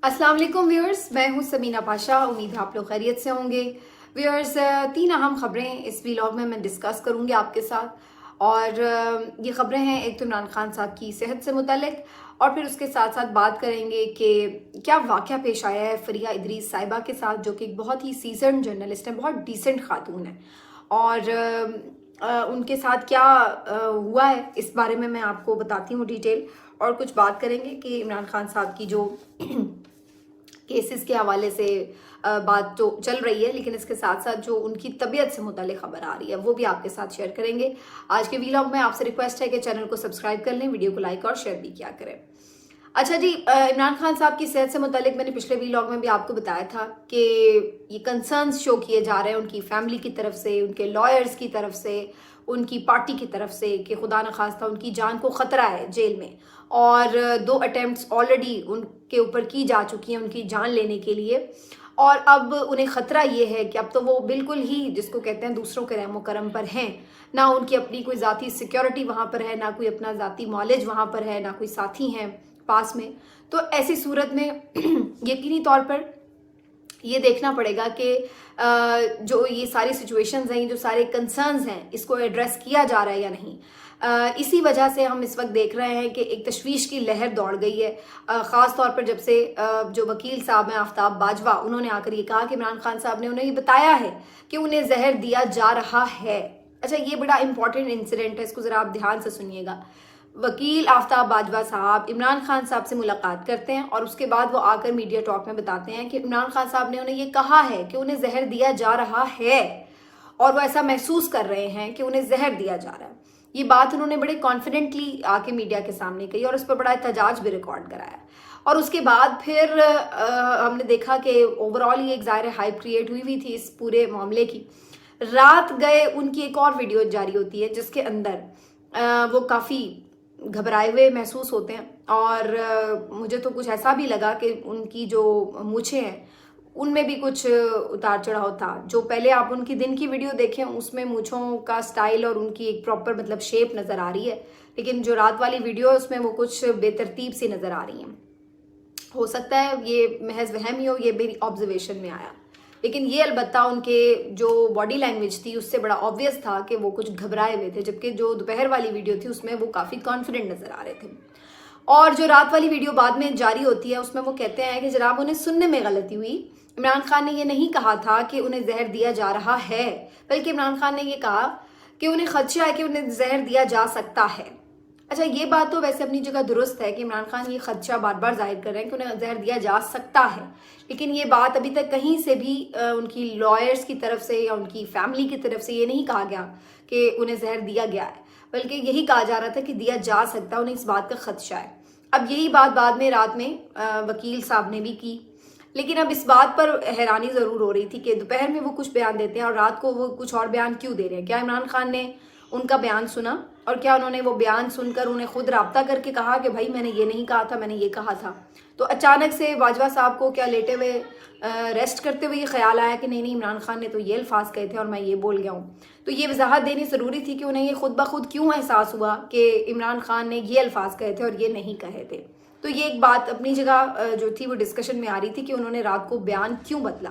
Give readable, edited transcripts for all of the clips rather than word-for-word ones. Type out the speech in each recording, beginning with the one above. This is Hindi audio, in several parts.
अस्सलाम वालेकुम व्यूअर्स, मैं हूं समीना पाशा। उम्मीद है आप लोग खैरियत से होंगे। व्यूअर्स, 3 अहम खबरें इस व्लॉग में मैं डिस्कस करूंगी आपके साथ। और ये खबरें हैं, एक तो इमरान खान साहब की सेहत से मुतालिक, और फिर उसके साथ साथ बात करेंगे कि क्या वाक़या पेश आया है फरिया इदरीस साहिबा के साथ, जो कि एक बहुत ही सीजन जर्नलिस्ट है, बहुत डिसेंट खातून है। और उनके साथ क्या हुआ है इस बारे में मैं आपको बताती हूँ डिटेल। और कुछ बात करेंगे कि इमरान खान साहब की जो केसेस के हवाले से बात तो चल रही है, लेकिन इसके साथ साथ जो उनकी तबीयत से मुतालिक खबर आ रही है वो भी आपके साथ शेयर करेंगे। आज के व्लॉग में आपसे रिक्वेस्ट है कि चैनल को सब्सक्राइब कर लें, वीडियो को लाइक और शेयर भी किया करें। अच्छा जी, इमरान खान साहब की सेहत से मुतालिक मैंने पिछले व्लॉग में भी आपको बताया था कि ये कंसर्न्स शो किए जा रहे हैं उनकी फैमिली की तरफ से, उनके लॉयर्स की तरफ से, उनकी पार्टी की तरफ से, कि खुदा न खास्ता उनकी जान को ख़तरा है जेल में। और 2 अटेम्प्ट्स ऑलरेडी उनके ऊपर की जा चुकी हैं उनकी जान लेने के लिए। और अब उन्हें ख़तरा ये है कि अब तो वो बिल्कुल ही, जिसको कहते हैं, दूसरों के रहमो करम पर हैं। ना उनकी अपनी कोई ज़ाती सिक्योरिटी वहाँ पर है, ना कोई अपना ज़ाती नॉलेज वहाँ पर है, ना कोई साथी हैं पास में। तो ऐसी सूरत में यकीनी तौर पर ये देखना पड़ेगा कि जो ये सारी सिचुएशंस हैं, जो सारे कंसर्न्स हैं, इसको एड्रेस किया जा रहा है या नहीं। इसी वजह से हम इस वक्त देख रहे हैं कि एक तशवीश की लहर दौड़ गई है। ख़ास तौर पर जब से जो वकील साहब हैं आफ्ताब बाजवा, उन्होंने आकर ये कहा कि इमरान खान साहब ने उन्हें ये बताया है कि उन्हें जहर दिया जा रहा है। अच्छा, ये बड़ा इंपॉर्टेंट इंसिडेंट है, इसको ज़रा आप ध्यान से सुनिएगा। वकील आफ्ताब बाजवा साहब इमरान खान साहब से मुलाकात करते हैं और उसके बाद वो आकर मीडिया टॉक में बताते हैं कि इमरान खान साहब ने उन्हें ये कहा है कि उन्हें जहर दिया जा रहा है, और वो ऐसा महसूस कर रहे हैं कि उन्हें जहर दिया जा रहा है। ये बात उन्होंने बड़े कॉन्फिडेंटली आके मीडिया के सामने कही और उस पर बड़ा एहतजाज भी रिकॉर्ड कराया। और उसके बाद फिर हमने देखा कि ओवरऑल ये एक ज़ाहिर हाइप क्रिएट हुई थी इस पूरे मामले की। रात गए उनकी एक और वीडियो जारी होती है जिसके अंदर वो काफ़ी घबराए हुए महसूस होते हैं। और मुझे तो कुछ ऐसा भी लगा कि उनकी जो मूछें हैं उनमें भी कुछ उतार चढ़ाव था। जो पहले आप उनकी दिन की वीडियो देखें उसमें मूछों का स्टाइल और उनकी एक प्रॉपर मतलब शेप नज़र आ रही है, लेकिन जो रात वाली वीडियो है उसमें वो कुछ बेतरतीब सी नज़र आ रही हैं। हो सकता है ये महज वहम ही हो, ये मेरी ऑब्जर्वेशन में आया, लेकिन ये अलबत्ता उनके जो बॉडी लैंग्वेज थी उससे बड़ा ऑब्वियस था कि वो कुछ घबराए हुए थे। जबकि जो दोपहर वाली वीडियो थी उसमें वो काफ़ी कॉन्फिडेंट नज़र आ रहे थे। और जो रात वाली वीडियो बाद में जारी होती है उसमें वो कहते हैं कि जनाब उन्हें सुनने में गलती हुई। इमरान खान ने ये नहीं कहा था कि उन्हें जहर दिया जा रहा है, बल्कि इमरान खान ने ये कहा कि उन्हें खदशा है कि उन्हें जहर दिया जा सकता है। अच्छा, ये बात तो वैसे अपनी जगह दुरुस्त है कि इमरान खान ये खदशा बार बार जाहिर कर रहे हैं कि उन्हें जहर दिया जा सकता है, लेकिन ये बात अभी तक कहीं से भी उनकी लॉयर्स की तरफ से या उनकी फैमिली की तरफ से ये नहीं कहा गया कि उन्हें जहर दिया गया है, बल्कि यही कहा जा रहा था कि दिया जा सकता है, उन्हें इस बात का खदशा है। अब यही बात बाद में रात में वकील साहब ने भी की, लेकिन अब इस बात पर हैरानी ज़रूर हो रही थी कि दोपहर में वो कुछ बयान देते हैं और रात को वो कुछ और बयान क्यों दे रहे हैं। क्या इमरान खान ने उनका बयान सुना, और क्या उन्होंने वो बयान सुनकर उन्हें खुद राब्ता करके कहा कि भाई मैंने ये नहीं कहा था, मैंने ये कहा था। तो अचानक से बाजवा साहब को क्या लेटे हुए रेस्ट करते हुए ये ख्याल आया कि नहीं नहीं, इमरान खान ने तो ये अल्फाज कहे थे और मैं ये बोल गया हूँ। तो ये वजाहत देनी ज़रूरी थी कि उन्हें ये खुद ब खुद क्यों एहसास हुआ कि इमरान खान ने ये अल्फाज कहे थे और ये नहीं कहे थे। तो ये एक बात अपनी जगह जो थी वो डिस्कशन में आ रही थी कि उन्होंने रात को बयान क्यों बदला,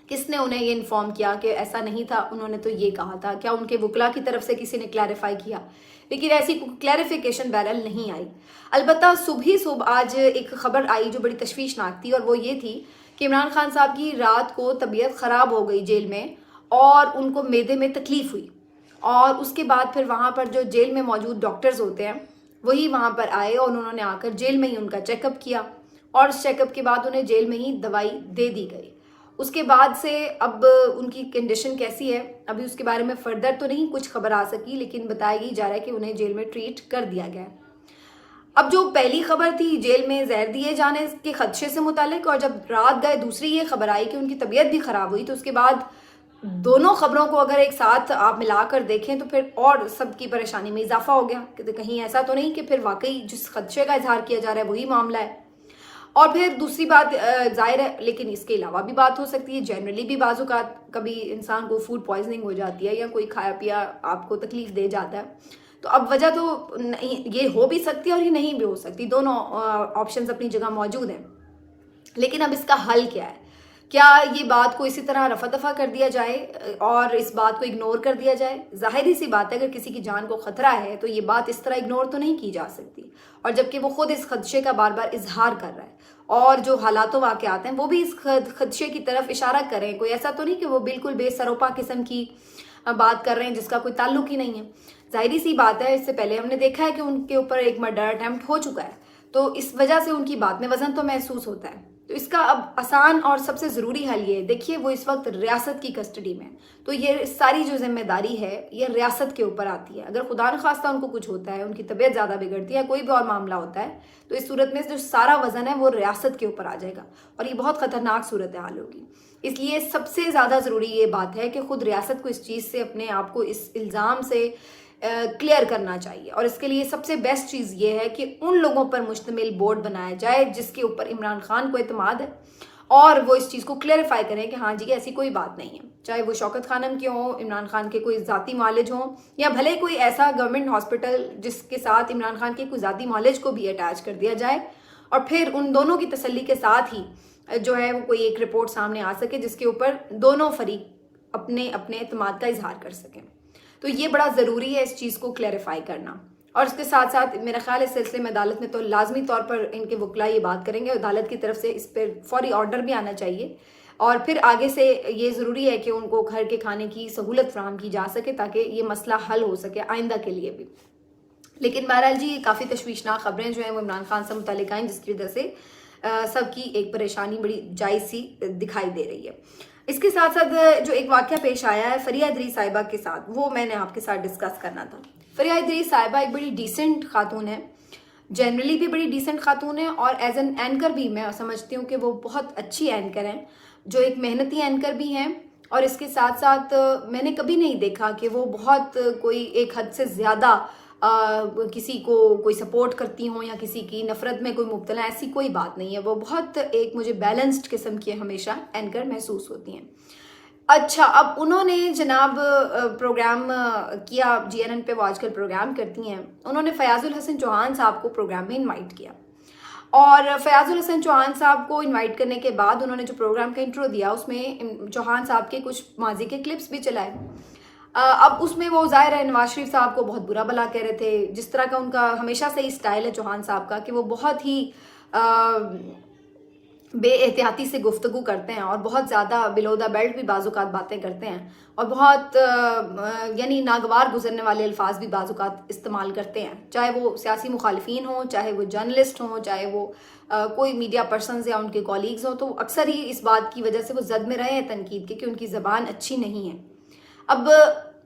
किसने उन्हें ये इन्फॉर्म किया कि ऐसा नहीं था, उन्होंने तो ये कहा था। क्या उनके वकला की तरफ से किसी ने क्लैरिफाई किया, लेकिन ऐसी क्लैरिफिकेशन बहरहाल नहीं आई। अलबत्ता सुबह आज एक खबर आई जो बड़ी तशवीशनाक थी, और वो ये थी कि इमरान खान साहब की रात को तबीयत ख़राब हो गई जेल में और उनको मैदे में तकलीफ़ हुई। और उसके बाद फिर वहाँ पर जो जेल में मौजूद डॉक्टर्स होते हैं वही वहाँ पर आए और उन्होंने आकर जेल में ही उनका चेकअप किया, और उस चेकअप के बाद उन्हें जेल में ही दवाई दे दी गई। उसके बाद से अब उनकी कंडीशन कैसी है अभी उसके बारे में फर्दर तो नहीं कुछ खबर आ सकी, लेकिन बताया ही जा रहा है कि उन्हें जेल में ट्रीट कर दिया गया है। अब जो पहली खबर थी जेल में जहर दिए जाने के खदशे से मुतालिक, और जब रात गए दूसरी ये खबर आई कि उनकी तबीयत भी ख़राब हुई, तो उसके बाद दोनों खबरों को अगर एक साथ आप मिलाकर देखें तो फिर और सबकी परेशानी में इजाफा हो गया कि कहीं ऐसा तो नहीं कि फिर वाकई जिस खदशे का इजहार किया जा रहा है वही मामला है। और फिर दूसरी बात जाहिर है, लेकिन इसके अलावा भी बात हो सकती है, जनरली भी बाजू का कभी इंसान को फूड पॉइजनिंग हो जाती है या कोई खाया पिया आपको तकलीफ दे जाता है। तो अब वजह तो नहीं, ये हो भी सकती है और ये नहीं भी हो सकती, दोनों ऑप्शंस अपनी जगह मौजूद हैं। लेकिन अब इसका हल क्या है? क्या ये बात को इसी तरह रफा दफा कर दिया जाए और इस बात को इग्नोर कर दिया जाए? जाहिर सी बात है, अगर किसी की जान को खतरा है तो ये बात इस तरह इग्नोर तो नहीं की जा सकती। और जबकि वो खुद इस खदशे का बार बार इजहार कर रहा है और जो हालात वाक़यात हैं वो भी इस खदशे की तरफ इशारा कर रहे हैं। कोई ऐसा तो नहीं कि वो बिल्कुल बेसरोपा किस्म की बात कर रहे हैं जिसका कोई ताल्लुक ही नहीं है। जाहिर सी बात है, इससे पहले हमने देखा है कि उनके ऊपर एक मर्डर अटेम्प्ट हो चुका है, तो इस वजह से उनकी बात में वजन तो महसूस होता है। तो इसका अब आसान और सबसे ज़रूरी हल ये है, देखिए वो इस वक्त रियासत की कस्टडी में, तो ये सारी जो जिम्मेदारी है ये रियासत के ऊपर आती है। अगर खुदा न खास्ता उनको कुछ होता है, उनकी तबीयत ज़्यादा बिगड़ती है, कोई भी और मामला होता है, तो इस सूरत में जो सारा वजन है वो रियासत के ऊपर आ जाएगा और ये बहुत ख़तरनाक सूरत हाल होगी। इसलिए सबसे ज़्यादा ज़रूरी ये बात है कि खुद रियासत को इस चीज़ से, अपने आप को इस इल्ज़ाम से क्लियर करना चाहिए। और इसके लिए सबसे बेस्ट चीज़ ये है कि उन लोगों पर मुश्तमिल बोर्ड बनाया जाए जिसके ऊपर इमरान खान को एतमाद है और वो इस चीज़ को क्लेरिफाई करें कि हाँ जी ऐसी कोई बात नहीं है। चाहे वो शौकत खानम के हों, इमरान खान के कोई ज़ाती मालिज हों, या भले कोई ऐसा गवर्नमेंट हॉस्पिटल जिसके साथ इमरान खान के कोई ज़ाती मालिज को भी अटैच कर दिया जाए और फिर उन दोनों की तसल्ली के साथ ही जो है वो कोई एक रिपोर्ट सामने आ सके जिसके ऊपर दोनों फरीक अपने अपने एतमाद का इजहार कर सकें। तो ये बड़ा ज़रूरी है इस चीज़ को क्लैरिफाई करना। और इसके साथ साथ मेरा ख्याल है इस सिलसिले में अदालत में तो लाजमी तौर पर इनके वकला ये बात करेंगे, अदालत की तरफ से इस पर फौरी ऑर्डर भी आना चाहिए और फिर आगे से ये ज़रूरी है कि उनको घर के खाने की सहूलत फराहम की जा सके ताकि ये मसला हल हो सके आइंदा के लिए भी। लेकिन बहरहाल जी काफ़ी तशवीशनाक खबरें जो हैं वो इमरान खान से मुतालिक आई, जिसकी वजह से सबकी एक परेशानी बड़ी जायज़ सी दिखाई दे रही है। इसके साथ साथ जो एक वाक़या पेश आया है फरिया इदरीस साहिबा के साथ, वो मैंने आपके साथ डिस्कस करना था। फरिया इदरीस साहिबा एक बड़ी डिसेंट खातून है, जनरली भी बड़ी डिसेंट खातून है और एज एन एंकर भी मैं समझती हूँ कि वो बहुत अच्छी एंकर हैं, जो एक मेहनती एंकर भी हैं। और इसके साथ साथ मैंने कभी नहीं देखा कि वो बहुत कोई एक हद से ज़्यादा किसी को कोई सपोर्ट करती हों या किसी की नफ़रत में कोई मुब्तला, ऐसी कोई बात नहीं है। वो बहुत एक मुझे बैलेंस्ड किस्म की हमेशा एंकर महसूस होती हैं। अच्छा, अब उन्होंने जनाब प्रोग्राम किया GNN पे, वो आजकल प्रोग्राम करती हैं, उन्होंने फयाजुल हसन चौहान साहब को प्रोग्राम में इनवाइट किया और फयाजुल हसन चौहान साहब को इनवाइट करने के बाद उन्होंने जो प्रोग्राम का इंट्रो दिया उसमें चौहान साहब के कुछ माजी के क्लिप्स भी चलाए। अब उसमें वो ज़ाहिर है नवाज शरीफ साहब को बहुत बुरा भला कह रहे थे, जिस तरह का उनका हमेशा से ही स्टाइल है चौहान साहब का कि वो बहुत ही बेएहतियाती से गुफ्तगू करते हैं और बहुत ज़्यादा बिलो द बेल्ट भी बाज़ुकात बातें करते हैं और बहुत यानी नागवार गुजरने वाले अल्फाज भी बाज़ुकात इस्तेमाल करते हैं, चाहे वो सियासी मुखालिफिन हों, चाहे वो जर्नलिस्ट हों, चाहे वो कोई मीडिया पर्सनस या उनके कॉलीग्स हों। तो अक्सर ही इस बात की वजह से वो जद में रहे हैं तनकीद के कि उनकी ज़बान अच्छी नहीं है। अब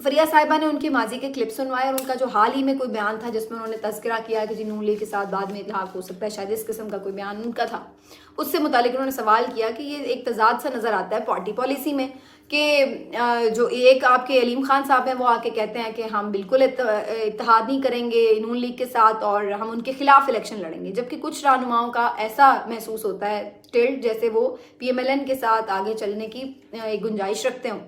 फरिया साहिबा ने उनके माजी के क्लिप सुनवाए और उनका जो हाल ही में कोई बयान था जिसमें उन्होंने तज़किरा किया कि जी नून लीग के साथ बाद में इत्तेहाद हो सकता है, शायद इस किस्म का कोई बयान उनका था, उससे मुतालिक उन्होंने सवाल किया कि ये एक तजाद सा नज़र आता है पार्टी पॉलिसी में कि जो एक आपके अलीम खान साहब हैं वो आके कहते हैं कि हम बिल्कुल इत्तेहाद नहीं करेंगे नून लीग के साथ और हम उनके खिलाफ इलेक्शन लड़ेंगे, जबकि कुछ रहनुमाओं का ऐसा महसूस होता है टिल्ट जैसे वो PMLN के साथ आगे चलने की एक गुंजाइश रखते हों।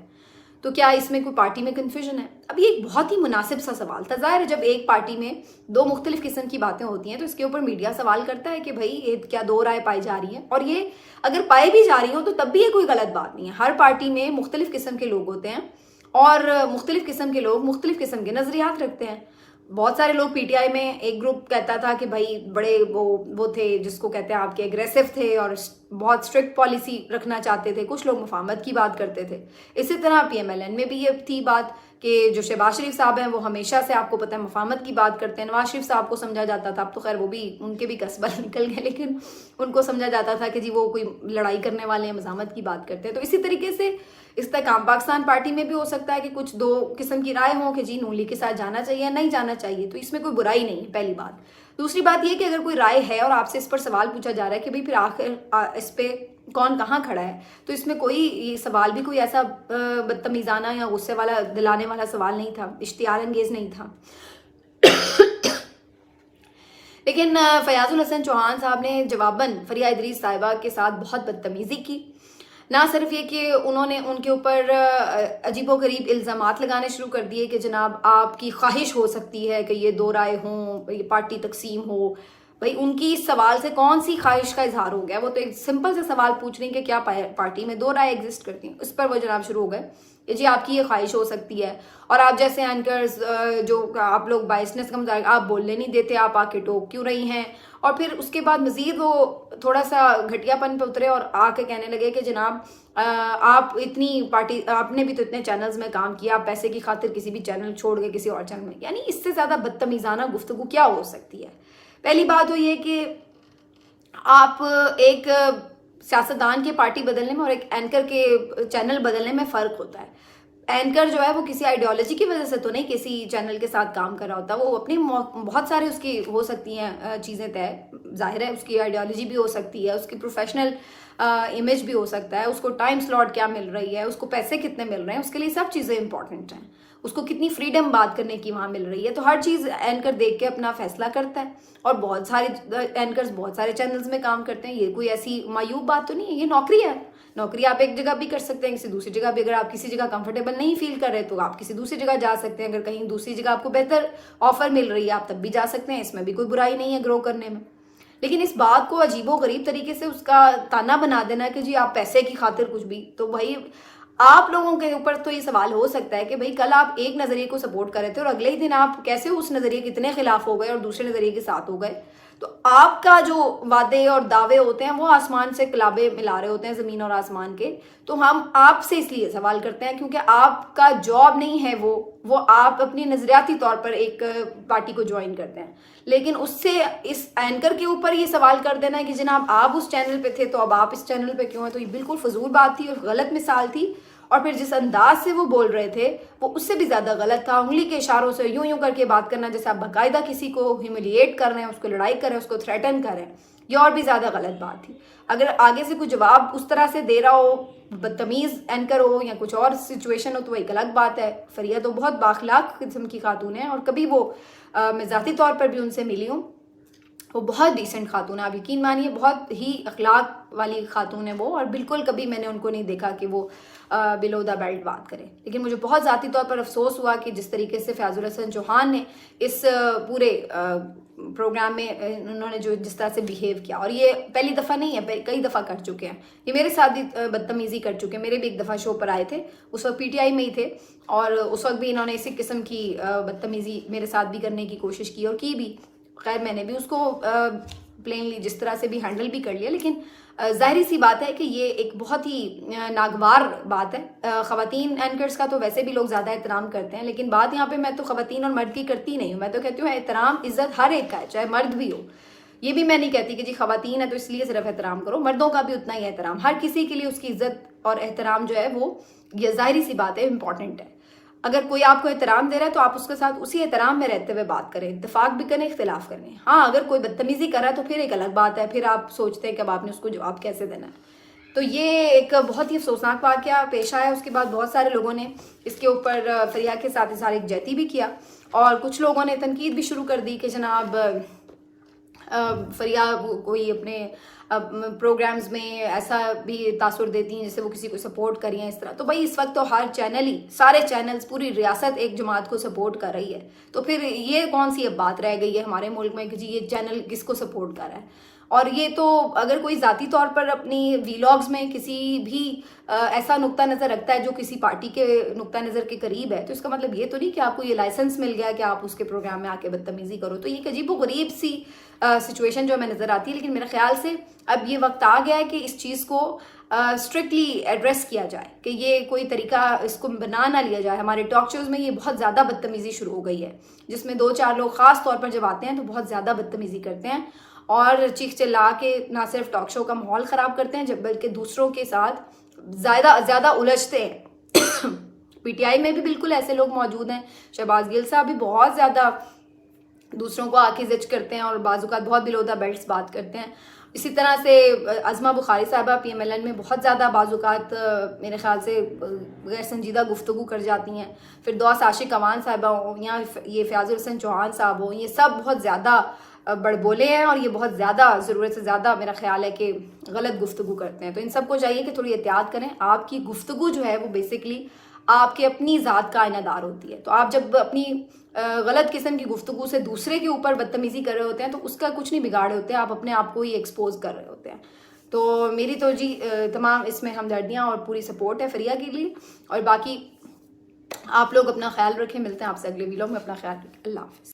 तो क्या इसमें कोई पार्टी में कन्फ्यूजन है? अब ये एक बहुत ही मुनासिब सा सवाल था। ज़ाहिर है जब एक पार्टी में दो मुख्तलिफ किस्म की बातें होती हैं तो इसके ऊपर मीडिया सवाल करता है कि भाई ये क्या दो राय पाई जा रही हैं, और ये अगर पाई भी जा रही हो तो तब भी ये कोई गलत बात नहीं है। हर पार्टी में मुख्तलिफ किस्म के लोग होते हैं और मुख्तलिफ किस्म के लोग मुख्तलिफ किस्म के नज़रियात रखते हैं। बहुत सारे लोग PTI में एक ग्रुप कहता था कि भाई बड़े वो थे जिसको कहते हैं आपके एग्रेसिव थे और बहुत स्ट्रिक्ट पॉलिसी रखना चाहते थे, कुछ लोग मुफाहमत की बात करते थे। इसी तरह PMLN में भी ये थी बात कि जो शहबाज शरीफ साहब हैं वो हमेशा से आपको पता है मुफाहमत की बात करते हैं। नवाज शरीफ साहब को समझा जाता था, अब तो खैर वो भी उनके भी कसबल निकल गए, लेकिन उनको समझा जाता था कि जी वो कोई लड़ाई करने वाले हैं, मज़ामत की बात करते हैं। तो इसी तरीके से इस्तेकाम पाकिस्तान पार्टी में भी हो सकता है कि कुछ दो किस्म की राय हो कि जी नून लीग के साथ जाना चाहिए या नहीं जाना चाहिए, तो इसमें कोई बुराई नहीं है, पहली बात। दूसरी बात यह कि अगर कोई राय है और आपसे इस पर सवाल पूछा जा रहा है कि भाई फिर आखिर इस पे कौन कहाँ खड़ा है, तो इसमें कोई ये सवाल भी कोई ऐसा बदतमीज़ाना या गुस्से वाला दिलाने वाला सवाल नहीं था, इश्तियार अंगेज नहीं था। लेकिन फयाजुल हसन चौहान साहब ने जवाबन फरिया इदरीस साहिबा के साथ बहुत बदतमीज़ी की। ना सिर्फ ये कि उन्होंने उनके ऊपर अजीबोगरीब इल्ज़ामात लगाने शुरू कर दिए कि जनाब आपकी ख्वाहिश हो सकती है कि ये दो राय हों, ये पार्टी तकसीम हो, भाई उनकी इस सवाल से कौन सी ख्वाहिश का इजहार हो गया? वो तो एक सिंपल सा सवाल पूछ रही हैं कि क्या पार्टी में दो राय एग्जिस्ट करती हैं। उस पर वो जनाब शुरू हो गए कि जी आपकी ये ख्वाहिश हो सकती है, और आप जैसे एंकर्स जो आप लोग बाइसनेस का मजाक, आप बोलने नहीं देते, आप आके टोक क्यों रही हैं? और फिर उसके बाद मजीद वो थोड़ा सा घटियापन पे उतरे और आके कहने लगे कि जनाब आप इतनी पार्टी, आपने भी तो इतने चैनल्स में काम किया, आप पैसे की खातिर किसी भी चैनल छोड़ के किसी और चैनल में, यानी इससे ज़्यादा बदतमीज़ाना गुफ्तगू क्या हो सकती है? पहली बात तो ये कि आप एक सियासतदान की पार्टी बदलने में और एक एंकर के चैनल बदलने में फ़र्क होता है। एंकर जो है वो किसी आइडियोलॉजी की वजह से तो नहीं किसी चैनल के साथ काम कर रहा होता, वो अपनी बहुत सारे उसकी हो सकती हैं चीज़ें तय, जाहिर है उसकी आइडियोलॉजी भी हो सकती है, उसकी प्रोफेशनल इमेज भी हो सकता है, उसको टाइम स्लॉट क्या मिल रही है, उसको पैसे कितने मिल रहे हैं, उसके लिए सब चीज़ें इंपॉर्टेंट हैं, उसको कितनी फ्रीडम बात करने की वहाँ मिल रही है। तो हर चीज़ एंकर देख के अपना फैसला करता है, और बहुत सारे एंकर्स बहुत सारे चैनल्स में काम करते हैं। ये कोई ऐसी मायूब बात तो नहीं है, ये नौकरी है। नौकरी आप एक जगह भी कर सकते हैं, किसी दूसरी जगह भी। अगर आप किसी जगह कंफर्टेबल नहीं फील कर रहे तो आप किसी दूसरी जगह जा सकते हैं। अगर कहीं दूसरी जगह आपको बेहतर ऑफर मिल रही है आप तब भी जा सकते हैं, इसमें भी कोई बुराई नहीं है ग्रो करने में। लेकिन इस बात को अजीबो गरीब तरीके से उसका ताना बना देना कि जी आप पैसे की खातिर कुछ भी, तो भाई आप लोगों के ऊपर तो ये सवाल हो सकता है कि भाई कल आप एक नजरिए को सपोर्ट कर रहे थे और अगले ही दिन आप कैसे उस नजरिए के इतने खिलाफ हो गए और दूसरे नजरिए के साथ हो गए। तो आपका जो वादे और दावे होते हैं वो आसमान से कलाबे मिला रहे होते हैं, जमीन और आसमान के। तो हम आपसे इसलिए सवाल करते हैं क्योंकि आपका जॉब नहीं है वो आप अपनी नजरियाती तौर पर एक पार्टी को ज्वाइन करते हैं। लेकिन उससे इस एंकर के ऊपर ये सवाल कर देना है कि जनाब आप उस चैनल पे थे तो अब आप इस चैनल पे क्यों हैं, तो ये बिल्कुल फजूल बात थी और गलत मिसाल थी। और फिर जिस अंदाज से वो बोल रहे थे वो उससे भी ज्यादा गलत था। उंगली के इशारों से यूं यूं करके बात करना, जैसे आप बाकायदा किसी को ह्यूमिलिएट कर रहे हैं, उसको लड़ाई कर रहे हैं, उसको थ्रेटन कर रहे हैं, ये और भी ज्यादा गलत बात थी। अगर आगे से कोई जवाब उस तरह से दे रहा हो, बदतमीज एंकर हो या कुछ और सिचुएशन हो, तो एक अलग बात है। फरिया तो बहुत बाखलाक किस्म की खातून है, और कभी वो मैं ज़ाती तौर पर भी उनसे मिली हूँ, वो बहुत डिसेंट खातून है, आप यकीन मानिए बहुत ही अखलाक वाली खातून है वो। और बिल्कुल कभी मैंने उनको नहीं देखा कि वो बिलो द बेल्ट बात करें। लेकिन मुझे बहुत ज़ाती तौर पर अफसोस हुआ कि जिस तरीके से फयाजुल हसन चौहान ने इस पूरे प्रोग्राम में उन्होंने जो जिस तरह से बिहेव किया, और ये पहली दफ़ा नहीं है, कई दफ़ा कर चुके हैं, ये मेरे साथ भी बदतमीज़ी कर चुके हैं। मेरे भी एक दफ़ा शो पर आए थे, उस वक्त पीटीआई में ही थे, और उस वक्त भी इन्होंने इसी किस्म की बदतमीज़ी मेरे साथ भी करने की कोशिश की और की भी। खैर मैंने भी उसको प्लेनली जिस तरह से भी हैंडल भी कर लिया। लेकिन जाहिर सी बात है कि ये एक बहुत ही नागवार बात है। ख़वातीन एंकर्स का तो वैसे भी लोग ज़्यादा एहतराम करते हैं, लेकिन बात यहाँ पे मैं तो ख़वातीन और मर्द की करती नहीं हूँ। मैं तो कहती हूँ एहतराम इज़्ज़त हर एक का है, चाहे मर्द भी हो। ये भी मैं नहीं कहती कि जी ख़वातीन है तो इसलिए सिर्फ एहतराम करो, मर्दों का भी उतना ही एहतराम, हर किसी के लिए उसकी इज़्ज़त और एहतराम जो है वो, ये जाहिर सी बात है, इंपॉर्टेंट है। अगर कोई आपको एहतराम दे रहा है तो आप उसके साथ उसी एहतराम में रहते हुए बात करें, इत्तेफाक भी करें, इख्तिलाफ करें। हाँ, अगर कोई बदतमीजी कर रहा है तो फिर एक अलग बात है, फिर आप सोचते हैं कि अब आपने उसको जवाब कैसे देना है। तो ये एक बहुत ही अफसोसनाक वाक़या पेश आया। उसके बाद बहुत सारे लोगों ने इसके ऊपर फरिया के साथ इज़हार यकजहती भी किया, और कुछ लोगों ने तनकीद भी शुरू कर दी कि जनाब फरिया कोई अपने प्रोग्राम्स में ऐसा भी तासुर देती हैं जैसे वो किसी को सपोर्ट कर रही हैं, इस तरह। तो भाई इस वक्त तो हर चैनल ही, सारे चैनल्स, पूरी रियासत एक जमात को सपोर्ट कर रही है, तो फिर ये कौन सी अब बात रह गई है हमारे मुल्क में कि जी ये चैनल किसको सपोर्ट कर रहा है। और ये तो अगर कोई ज़ाती तौर पर अपनी वीलॉग्स में किसी भी ऐसा नुक्ता नज़र रखता है जो किसी पार्टी के नुक्ता नज़र के करीब है, तो इसका मतलब ये तो नहीं कि आपको ये लाइसेंस मिल गया कि आप उसके प्रोग्राम में आके बदतमीज़ी करो। तो ये एक अजीब व गरीब सी सिचुएशन जो हमें नज़र आती है। लेकिन मेरे ख्याल से अब ये वक्त आ गया है कि इस चीज़ को स्ट्रिक्टली एड्रेस किया जाए, कि ये कोई तरीका इसको बना ना लिया जाए। हमारे टॉक शोज़ में ये बहुत ज़्यादा बदतमीज़ी शुरू हो गई है, जिसमें 2-4 लोग ख़ास तौर पर जब आते हैं तो बहुत ज़्यादा बदतमीज़ी करते हैं और चीख चिल्ला के ना सिर्फ टॉक शो का माहौल ख़राब करते हैं, जब बल्कि दूसरों के साथ ज़्यादा उलझते हैं। पीटीआई में भी बिल्कुल ऐसे लोग मौजूद हैं। शहबाज गिल साहब भी बहुत ज़्यादा दूसरों को आके जज करते हैं और बाज़-औक़ात बहुत बिलो द बेल्ट्स बात करते हैं। इसी तरह से अज़मा बुखारी साहबा PMLN में बहुत ज़्यादा बाज़-औक़ात मेरे ख़्याल से गैर संजीदा गुफ्तगू कर जाती हैं। फिर दोस्त आशिक अवान साहबा हों या ये फयाजुल हसन चौहान साहब हों, ये सब बहुत ज़्यादा बड़बोले हैं और ये बहुत ज़्यादा ज़रूरत से ज़्यादा मेरा ख्याल है कि गलत गुफ्तगू करते हैं। तो इन सबको चाहिए कि थोड़ी एहतियात करें। आपकी गुफ्तगू जो है वो बेसिकली आपके अपनी ज़ात का आईनादार होती है। तो आप जब अपनी गलत किस्म की गुफ्तगू से दूसरे के ऊपर बदतमीज़ी कर रहे होते हैं तो उसका कुछ नहीं बिगाड़े होते, आप अपने आप को ही एक्सपोज कर रहे होते हैं। तो मेरी तो जी तमाम इसमें हमदर्दियाँ और पूरी सपोर्ट है फरिया के लिए। और बाकी आप लोग अपना ख्याल रखें, मिलते हैं आपसे अगले वीडियो में। अपना ख्याल रखें, अल्लाह हाफ़िज़।